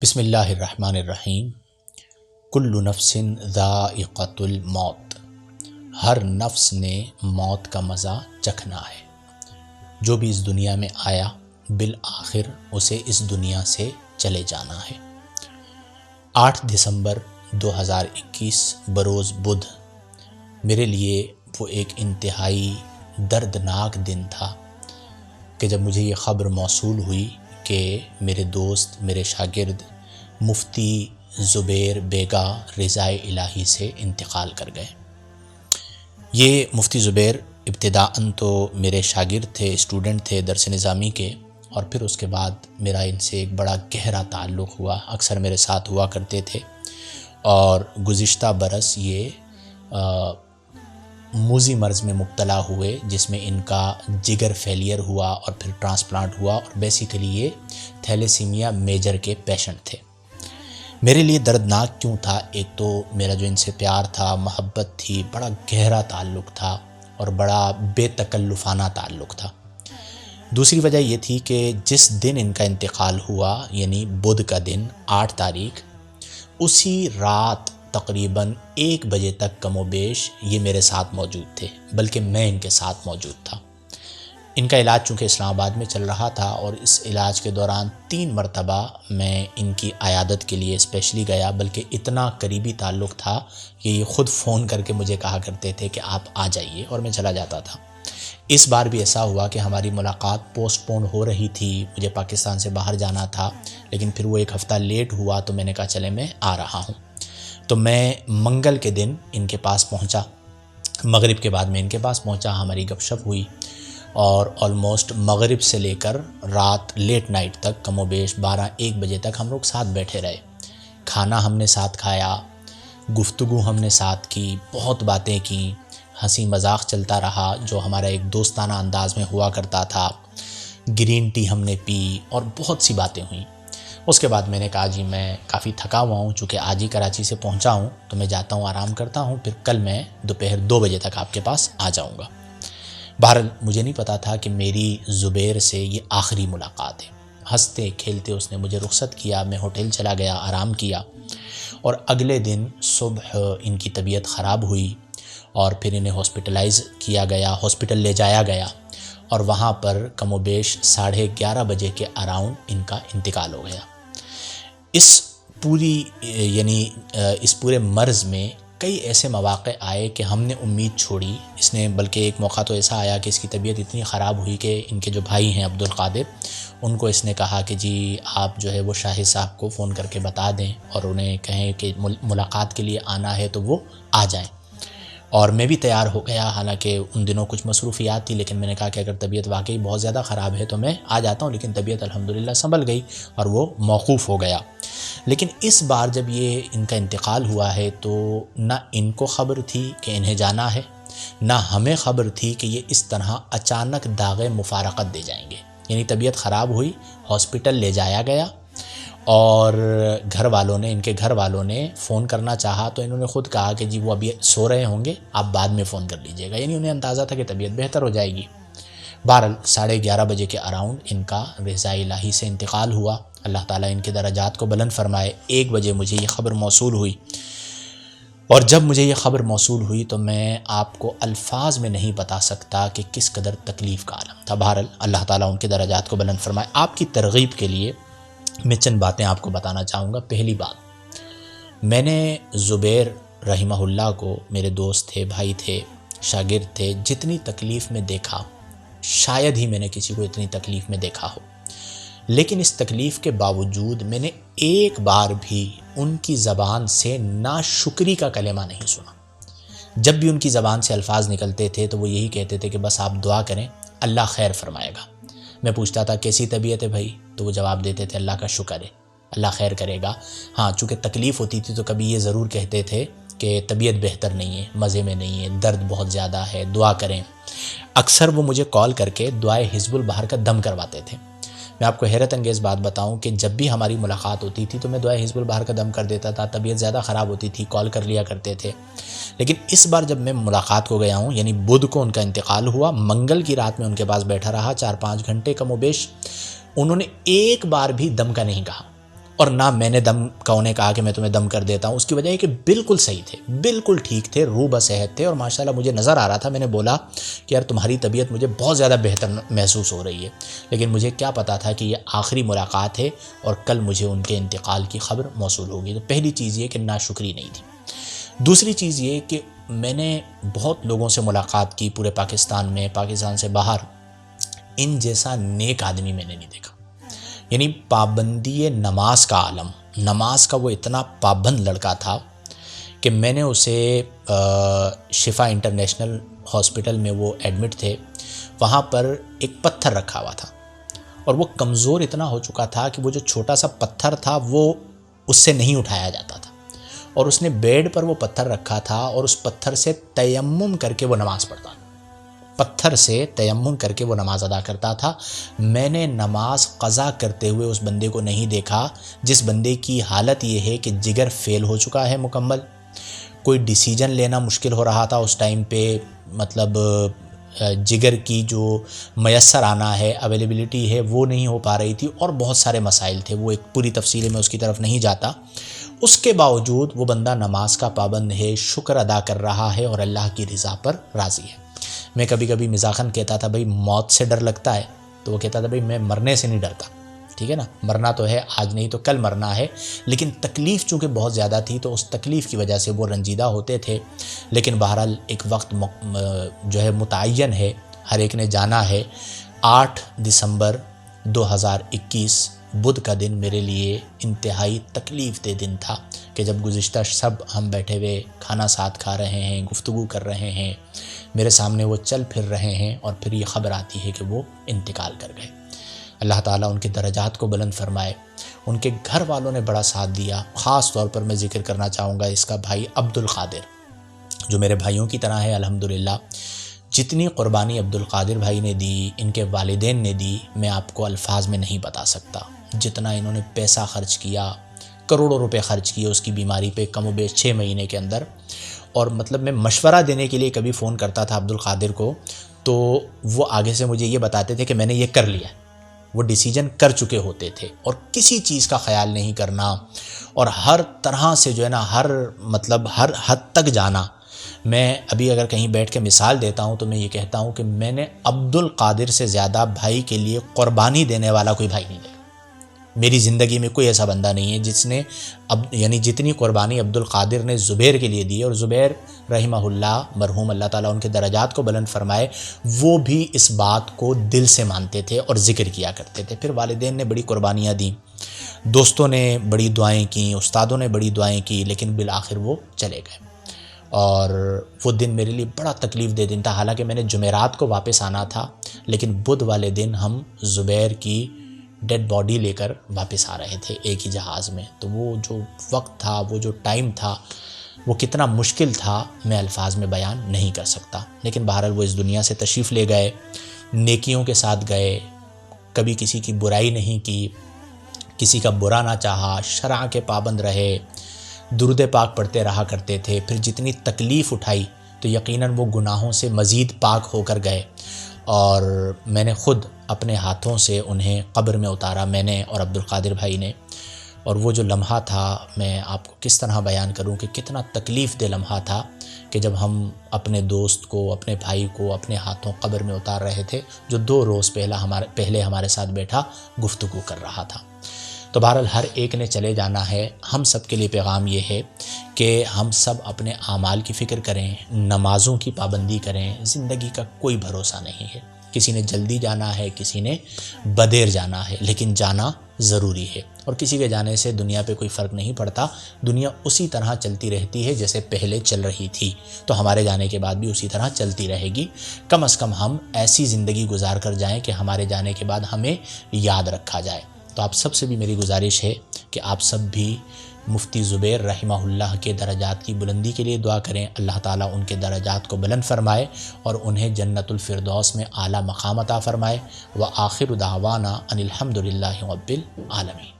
بسم اللہ الرحمن الرحیم۔ کل نفس ذائقۃ الموت، ہر نفس نے موت کا مزہ چکھنا ہے۔ جو بھی اس دنیا میں آیا بالآخر اسے اس دنیا سے چلے جانا ہے۔ 8 دسمبر 2021 بروز بدھ میرے لیے وہ ایک انتہائی دردناک دن تھا کہ جب مجھے یہ خبر موصول ہوئی کہ میرے دوست، میرے شاگرد مفتی زبیر بیگا رضائے الہی سے انتقال کر گئے۔ یہ مفتی زبیر ابتداءً تو میرے شاگرد تھے، اسٹوڈنٹ تھے درس نظامی کے، اور پھر اس کے بعد میرا ان سے ایک بڑا گہرا تعلق ہوا، اکثر میرے ساتھ ہوا کرتے تھے۔ اور گزشتہ برس یہ موذی مرض میں مبتلا ہوئے جس میں ان کا جگر فیلئر ہوا اور پھر ٹرانسپلانٹ ہوا، اور بیسیکلی یہ تھیلیسیمیا میجر کے پیشنٹ تھے۔ میرے لیے دردناک کیوں تھا؟ ایک تو میرا جو ان سے پیار تھا، محبت تھی، بڑا گہرا تعلق تھا اور بڑا بے تکلفانہ تعلق تھا۔ دوسری وجہ یہ تھی کہ جس دن ان کا انتقال ہوا یعنی بدھ کا دن 8 تاریخ، اسی رات تقریباً 1 بجے تک کم و بیش یہ میرے ساتھ موجود تھے، بلکہ میں ان کے ساتھ موجود تھا۔ ان کا علاج چونکہ اسلام آباد میں چل رہا تھا، اور اس علاج کے دوران 3 مرتبہ میں ان کی عیادت کے لیے اسپیشلی گیا، بلکہ اتنا قریبی تعلق تھا کہ یہ خود فون کر کے مجھے کہا کرتے تھے کہ آپ آ جائیے، اور میں چلا جاتا تھا۔ اس بار بھی ایسا ہوا کہ ہماری ملاقات پوسٹ پون ہو رہی تھی، مجھے پاکستان سے باہر جانا تھا، لیکن پھر وہ 1 ہفتہ لیٹ ہوا تو میں نے کہا چلے میں آ رہا ہوں۔ تو میں منگل کے دن ان کے پاس پہنچا، مغرب کے بعد میں ان کے پاس پہنچا، ہماری گپ شپ ہوئی، اور آلموسٹ مغرب سے لے کر رات لیٹ نائٹ تک کم و بیش 12-1 بجے تک ہم لوگ ساتھ بیٹھے رہے۔ کھانا ہم نے ساتھ کھایا، گفتگو ہم نے ساتھ کی، بہت باتیں کی، ہنسی مذاق چلتا رہا جو ہمارا ایک دوستانہ انداز میں ہوا کرتا تھا۔ گرین ٹی ہم نے پی اور بہت سی باتیں ہوئیں۔ اس کے بعد میں نے کہا جی میں کافی تھکا ہوا ہوں، چونکہ آج ہی کراچی سے پہنچا ہوں تو میں جاتا ہوں آرام کرتا ہوں، پھر کل میں دوپہر 2 بجے تک آپ کے پاس آ جاؤں گا۔ بہرحال مجھے نہیں پتا تھا کہ میری زبیر سے یہ آخری ملاقات ہے۔ ہنستے کھیلتے اس نے مجھے رخصت کیا، میں ہوٹل چلا گیا، آرام کیا، اور اگلے دن صبح ان کی طبیعت خراب ہوئی اور پھر انہیں ہاسپٹلائز کیا گیا، ہاسپٹل لے جایا گیا، اور وہاں پر کم و بیش 11:30 بجے کے اراؤنڈ ان کا انتقال ہو گیا۔ اس پورے مرض میں کئی ایسے مواقع آئے کہ ہم نے امید چھوڑی، اس نے بلکہ ایک موقع تو ایسا آیا کہ اس کی طبیعت اتنی خراب ہوئی کہ ان کے جو بھائی ہیں عبدالقادر، ان کو اس نے کہا کہ جی آپ جو ہے وہ شاہد صاحب کو فون کر کے بتا دیں اور انہیں کہیں کہ ملاقات کے لیے آنا ہے تو وہ آ جائیں۔ اور میں بھی تیار ہو گیا، حالانکہ ان دنوں کچھ مصروفیات تھی، لیکن میں نے کہا کہ اگر طبیعت واقعی بہت زیادہ خراب ہے تو میں آ جاتا ہوں، لیکن طبیعت الحمدللہ سنبھل گئی اور وہ موقوف ہو گیا۔ لیکن اس بار جب یہ ان کا انتقال ہوا ہے تو نہ ان کو خبر تھی کہ انہیں جانا ہے، نہ ہمیں خبر تھی کہ یہ اس طرح اچانک داغ مفارقت دے جائیں گے۔ یعنی طبیعت خراب ہوئی، ہاسپٹل لے جایا گیا، اور ان کے گھر والوں نے فون کرنا چاہا تو انہوں نے خود کہا کہ جی وہ ابھی سو رہے ہوں گے، آپ بعد میں فون کر لیجئے گا، یعنی انہیں اندازہ تھا کہ طبیعت بہتر ہو جائے گی۔ بہرحال 11:30 بجے کے اراؤنڈ ان کا رضائے الہی سے انتقال ہوا۔ اللہ تعالیٰ ان کے درجات کو بلند فرمائے۔ 1 بجے مجھے یہ خبر موصول ہوئی، اور جب مجھے یہ خبر موصول ہوئی تو میں آپ کو الفاظ میں نہیں بتا سکتا کہ کس قدر تکلیف کا عالم تھا۔ بہرحال اللہ تعالیٰ ان کے درجات کو بلند فرمائے۔ آپ کی ترغیب کے لیے میں چند باتیں آپ کو بتانا چاہوں گا۔ پہلی بات، میں نے زبیر رحمہ اللہ کو، میرے دوست تھے، بھائی تھے، شاگرد تھے، جتنی تکلیف میں دیکھا شاید ہی میں نے کسی کو اتنی تکلیف میں دیکھا ہو، لیکن اس تکلیف کے باوجود میں نے ایک بار بھی ان کی زبان سے ناشکری کا کلمہ نہیں سنا۔ جب بھی ان کی زبان سے الفاظ نکلتے تھے تو وہ یہی کہتے تھے کہ بس آپ دعا کریں، اللہ خیر فرمائے گا۔ میں پوچھتا تھا کیسی طبیعت ہے بھائی، تو وہ جواب دیتے تھے اللہ کا شکر ہے، اللہ خیر کرے گا۔ ہاں چونکہ تکلیف ہوتی تھی تو کبھی یہ ضرور کہتے تھے کہ طبیعت بہتر نہیں ہے، مزے میں نہیں ہے، درد بہت زیادہ ہے، دعا کریں۔ اکثر وہ مجھے کال کر کے دعائے حزب البحر کا دم کرواتے تھے۔ میں آپ کو حیرت انگیز بات بتاؤں کہ جب بھی ہماری ملاقات ہوتی تھی تو میں دعائے حزب البحر کا دم کر دیتا تھا، طبیعت زیادہ خراب ہوتی تھی کال کر لیا کرتے تھے۔ لیکن اس بار جب میں ملاقات کو گیا ہوں، یعنی بدھ کو ان کا انتقال ہوا، منگل کی رات میں ان کے پاس بیٹھا رہا 4-5 گھنٹے کم و بیش، انہوں نے ایک بار بھی دم کا نہیں کہا۔ اور نہ میں نے دم کا انہیں کہا کہ میں تمہیں دم کر دیتا ہوں. اس کی وجہ ہے کہ بالکل صحیح تھے, بالکل ٹھیک تھے, روح بصحت تھے, اور ماشاءاللہ مجھے نظر آ رہا تھا. میں نے بولا کہ یار تمہاری طبیعت مجھے بہت زیادہ بہتر محسوس ہو رہی ہے, لیکن مجھے کیا پتا تھا کہ یہ آخری ملاقات ہے اور کل مجھے ان کے انتقال کی خبر موصول ہوگی. تو پہلی چیز یہ کہ ناشکری نہیں تھی. دوسری چیز یہ کہ میں نے بہت لوگوں سے ملاقات کی پورے پاکستان میں, پاکستان سے باہر, ان جیسا نیک آدمی میں نے نہیں دیکھا. یعنی پابندی نماز کا عالم, نماز کا وہ اتنا پابند لڑکا تھا کہ میں نے اسے شفا انٹرنیشنل ہاسپٹل میں وہ ایڈمٹ تھے, وہاں پر ایک پتھر رکھا ہوا تھا اور وہ کمزور اتنا ہو چکا تھا کہ وہ جو چھوٹا سا پتھر تھا وہ اس سے نہیں اٹھایا جاتا تھا, اور اس نے بیڈ پر وہ پتھر رکھا تھا اور اس پتھر سے تیمم کر کے وہ نماز پڑھتا تھا, پتھر سے تیمم کر کے وہ نماز ادا کرتا تھا. میں نے نماز قضا کرتے ہوئے اس بندے کو نہیں دیکھا جس بندے کی حالت یہ ہے کہ جگر فیل ہو چکا ہے مکمل, کوئی ڈیسیجن لینا مشکل ہو رہا تھا اس ٹائم پہ, مطلب جگر کی جو میسر آنا ہے, اویلیبلٹی ہے, وہ نہیں ہو پا رہی تھی, اور بہت سارے مسائل تھے, وہ ایک پوری تفصیل میں اس کی طرف نہیں جاتا. اس کے باوجود وہ بندہ نماز کا پابند ہے, شکر ادا کر رہا ہے اور اللہ کی رضا پر راضی ہے. میں کبھی کبھی مزاحاً کہتا تھا بھائی موت سے ڈر لگتا ہے, تو وہ کہتا تھا بھائی میں مرنے سے نہیں ڈرتا, ٹھیک ہے نا, مرنا تو ہے, آج نہیں تو کل مرنا ہے, لیکن تکلیف چونکہ بہت زیادہ تھی تو اس تکلیف کی وجہ سے وہ رنجیدہ ہوتے تھے. لیکن بہرحال ایک وقت جو ہے متعین ہے, ہر ایک نے جانا ہے. 8 دسمبر 2021 بدھ کا دن میرے لیے انتہائی تکلیف دہ دن تھا کہ جب گزشتہ سب ہم بیٹھے ہوئے کھانا ساتھ کھا رہے ہیں, گفتگو کر رہے ہیں, میرے سامنے وہ چل پھر رہے ہیں, اور پھر یہ خبر آتی ہے کہ وہ انتقال کر گئے. اللہ تعالیٰ ان کے درجات کو بلند فرمائے. ان کے گھر والوں نے بڑا ساتھ دیا. خاص طور پر میں ذکر کرنا چاہوں گا اس کا بھائی عبد القادر, جو میرے بھائیوں کی طرح ہے الحمدللہ. جتنی قربانی عبد القادر بھائی نے دی, ان کے والدین نے دی, میں آپ کو الفاظ میں نہیں بتا سکتا. جتنا انہوں نے پیسہ خرچ کیا, کروڑوں روپے خرچ کیے اس کی بیماری پہ کم و بیش 6 مہینے کے اندر. اور مطلب میں مشورہ دینے کے لیے کبھی فون کرتا تھا عبد القادر کو, تو وہ آگے سے مجھے یہ بتاتے تھے کہ میں نے یہ کر لیا. وہ ڈیسیجن کر چکے ہوتے تھے, اور کسی چیز کا خیال نہیں کرنا, اور ہر طرح سے جو ہے نا ہر حد تک جانا. میں ابھی اگر کہیں بیٹھ کے مثال دیتا ہوں تو میں یہ کہتا ہوں کہ میں نے عبد القادر سے زیادہ بھائی کے لیے قربانی دینے والا کوئی بھائی نہیں دیکھا. میری زندگی میں کوئی ایسا بندہ نہیں ہے جس نے یعنی جتنی قربانی عبد القادر نے زبیر کے لیے دی. اور زبیر رحمہ اللہ مرحوم, اللہ تعالیٰ ان کے درجات کو بلند فرمائے, وہ بھی اس بات کو دل سے مانتے تھے اور ذکر کیا کرتے تھے. پھر والدین نے بڑی قربانیاں دیں, دوستوں نے بڑی دعائیں کیں, استادوں نے بڑی دعائیں کی, لیکن بالآخر وہ چلے گئے. اور وہ دن میرے لیے بڑا تکلیف دہ دن تھا. حالانکہ میں نے جمعرات کو واپس آنا تھا, لیکن بدھ والے دن ہم زبیر کی ڈیڈ باڈی لے کر واپس آ رہے تھے ایک ہی جہاز میں. تو وہ جو وقت تھا, وہ جو ٹائم تھا, وہ کتنا مشکل تھا میں الفاظ میں بیان نہیں کر سکتا. لیکن بہرحال وہ اس دنیا سے تشریف لے گئے, نیکیوں کے ساتھ گئے, کبھی کسی کی برائی نہیں کی, کسی کا برا نہ چاہا, شرع کے پابند رہے, درود پاک پڑھتے رہا کرتے تھے. پھر جتنی تکلیف اٹھائی تو یقیناً وہ گناہوں سے مزید پاک ہو کر گئے. اور میں نے خود اپنے ہاتھوں سے انہیں قبر میں اتارا, میں نے اور عبد القادر بھائی نے. اور وہ جو لمحہ تھا, میں آپ کو کس طرح بیان کروں کہ کتنا تکلیف دہ لمحہ تھا کہ جب ہم اپنے دوست کو, اپنے بھائی کو اپنے ہاتھوں قبر میں اتار رہے تھے, جو 2 روز پہلے ہمارے ساتھ بیٹھا گفتگو کر رہا تھا. تو بہرحال ہر ایک نے چلے جانا ہے. ہم سب کے لیے پیغام یہ ہے کہ ہم سب اپنے اعمال کی فکر کریں, نمازوں کی پابندی کریں. زندگی کا کوئی بھروسہ نہیں ہے. کسی نے جلدی جانا ہے, کسی نے بدیر جانا ہے, لیکن جانا ضروری ہے. اور کسی کے جانے سے دنیا پہ کوئی فرق نہیں پڑتا. دنیا اسی طرح چلتی رہتی ہے جیسے پہلے چل رہی تھی, تو ہمارے جانے کے بعد بھی اسی طرح چلتی رہے گی. کم از کم ہم ایسی زندگی گزار کر جائیں کہ ہمارے جانے کے بعد ہمیں یاد رکھا جائے. تو آپ سب سے بھی میری گزارش ہے کہ آپ سب بھی مفتی زبیر رحمہ اللہ کے درجات کی بلندی کے لیے دعا کریں. اللہ تعالیٰ ان کے درجات کو بلند فرمائے اور انہیں جنت الفردوس میں اعلیٰ مقام عطا فرمائے. وآخر دعوانا ان الحمد للہ رب العالمین.